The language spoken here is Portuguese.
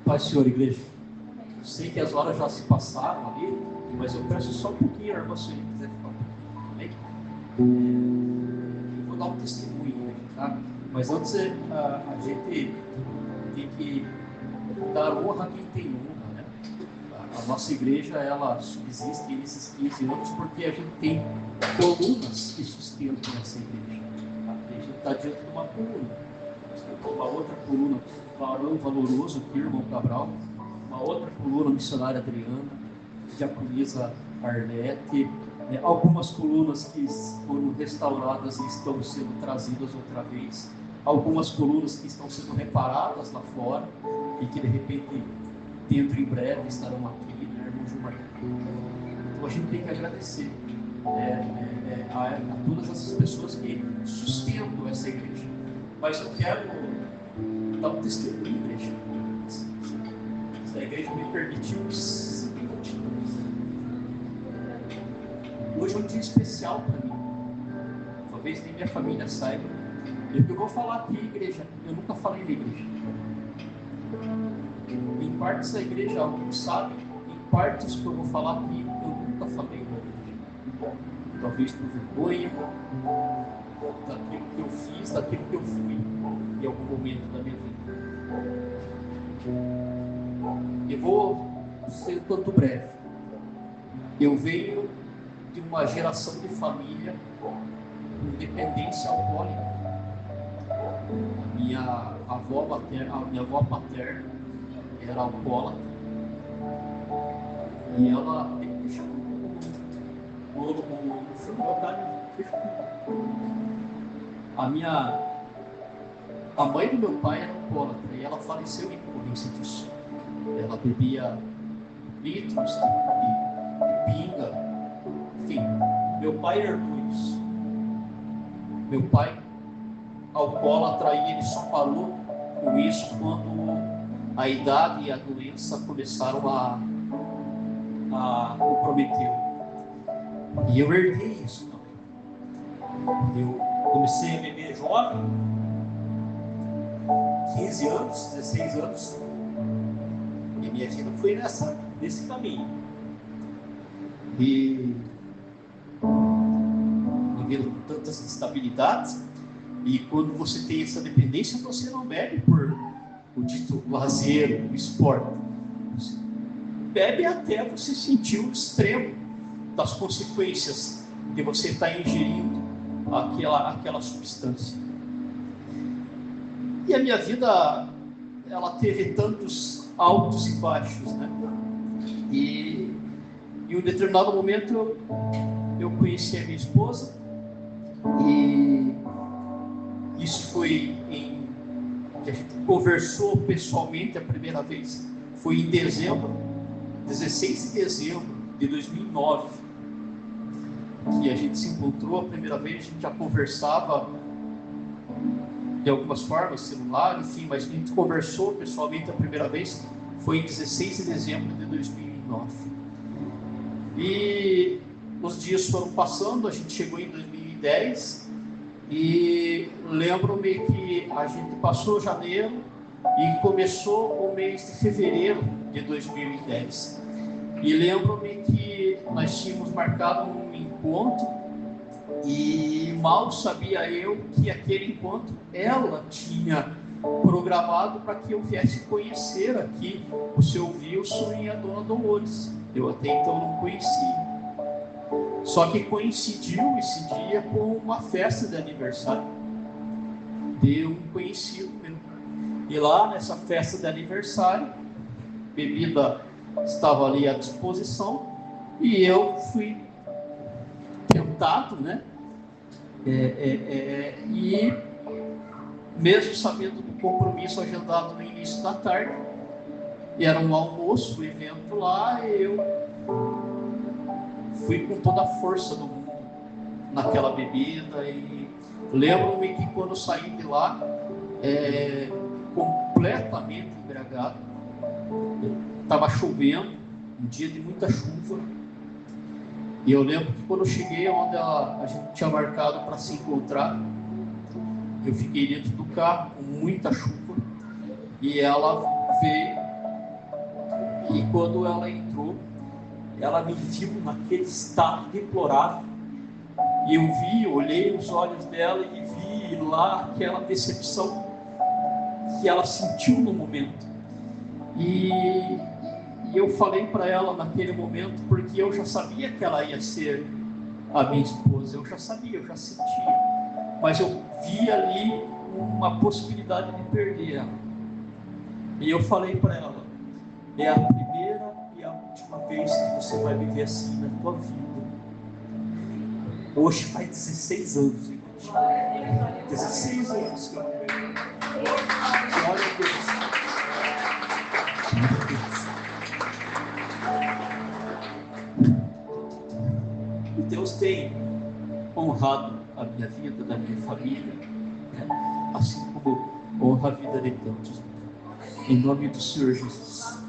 Paz, Senhor, igreja. Eu sei que as horas já se passaram ali, mas eu peço só um pouquinho, irmã, se ele quiser ficar um pouquinho. Eu vou dar um testemunho, tá? Mas antes a gente tem que dar honra a quem tem honra, né? A nossa igreja, ela subsiste nesses 15 anos porque a gente tem colunas que sustentam essa igreja. A gente está diante de uma coluna. Uma outra coluna, Varão Valoroso, aqui, irmão Cabral. Uma outra coluna, missionária Adriana, diaconisa Arlete. Algumas colunas que foram restauradas e estão sendo trazidas outra vez. Algumas colunas que estão sendo reparadas lá fora e que de repente, dentro em breve, estarão aqui, né, irmão Gilmar? Então a gente tem que agradecer a todas essas pessoas que sustentam essa igreja. Mas eu quero dar um testemunho, igreja. Se a igreja me permitiu uns 5 minutinhos. Hoje é um dia especial para mim. Talvez nem minha família saiba. E o que eu vou falar aqui, igreja, eu nunca falei na igreja. Em partes da igreja, alguns sabem. Em partes que eu vou falar aqui, eu nunca falei na igreja. Talvez por vergonha daquilo que eu fiz, daquilo que eu fui em algum momento da minha vida. Eu vou ser um tanto breve. Eu venho de uma geração de família com dependência alcoólica. A minha avó paterna era alcoólatra e ela deixa a mãe do meu pai era alcoólatra e ela faleceu em decorrência disso. Ela bebia litros de pinga. Enfim, meu pai herdou isso. Meu pai, alcoólatra, e ele só parou com isso quando a idade e a doença começaram a comprometer. E eu herdei isso também. Eu comecei a beber jovem, 15 anos, 16 anos, e minha vida foi nesse caminho. E vivendo com tantas instabilidades, e quando você tem essa dependência, você não bebe por o dito lazer, o esporte. Você bebe até você sentir o extremo das consequências de você estar ingerindo aquela substância. E a minha vida, ela teve tantos altos e baixos, né? E em um determinado momento eu conheci a minha esposa, e isso foi que a gente conversou pessoalmente a primeira vez, foi em dezembro, 16 de dezembro de 2009, que a gente se encontrou a primeira vez. A gente já conversava de algumas formas, celular, enfim, mas a gente conversou pessoalmente a primeira vez, foi em 16 de dezembro de 2009. E os dias foram passando, a gente chegou em 2010, e lembro-me que a gente passou janeiro e começou o mês de fevereiro de 2010. E lembro-me que nós tínhamos marcado um encontro, e mal sabia eu que aquele encontro ela tinha programado para que eu viesse conhecer aqui o seu Wilson e a dona Dolores. Eu até então não conhecia. Só que coincidiu esse dia com uma festa de aniversário de um conhecido meu. E lá nessa festa de aniversário, bebida estava ali à disposição, e eu fui tentado, né? E mesmo sabendo do compromisso agendado no início da tarde, era um almoço, um evento lá, eu fui com toda a força do mundo naquela bebida. E lembro-me que quando saí de lá, completamente embriagado, estava chovendo, um dia de muita chuva, e eu lembro que quando eu cheguei onde a gente tinha marcado para se encontrar, eu fiquei dentro do carro com muita chuva, e ela veio E quando ela entrou, ela me viu naquele estado deplorável. E eu vi, olhei nos olhos dela e vi lá aquela decepção que ela sentiu no momento. E eu falei para ela naquele momento, porque eu já sabia que ela ia ser a minha esposa, eu já sabia, eu já sentia. Mas eu vi ali uma possibilidade de perder ela. E eu falei para ela: é a primeira e a última vez que você vai viver assim na tua vida. Hoje faz 16 anos, gente. 16 anos que eu não vejo. Glória a Deus. E Deus tem honrado a minha vida, da minha família, né? Assim como honra a vida de tantos. Em nome do Senhor Jesus.